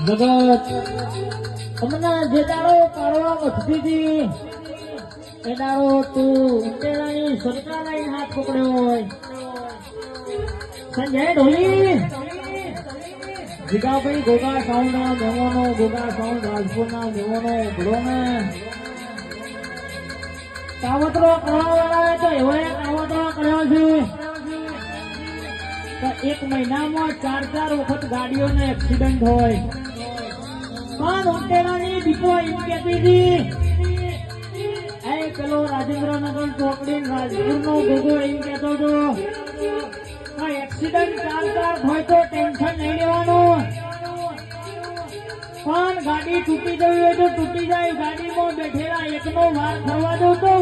જગત હમણાં જે દાડો પાડવા વધતી એ દાડો તું ઉંટેલાની સરકાર લઈને હાથ પકડ્યો હોય સંજય ઢોલી જીગાભાઈ ગોગા સાઉન્ડ ના મહેમાનો ગોગા સાઉન્ડ રાજપુરના મહેમાનો ઘડોને કાવતરો કરવાવાળાએ તો એવો કાવતરો કર્યો છે એક મહિનામાં 4 વખત ગાડીઓને એક્સિડન્ટ હોય પણ ઉંટેલાની દીપો એમ કહેતી હતી પેલો રાજેન્દ્રનગર ચોકડી રાજપુરનો ગોગો એમ કહેતો હતો એક્સિડન્ટ 4 હોય તો ટેન્શન નહીં લેવાનું પણ ગાડી તૂટી જવી હોય તો તૂટી જાય ગાડીમાં બેઠેલા એકનો વાર ફરવા દો તો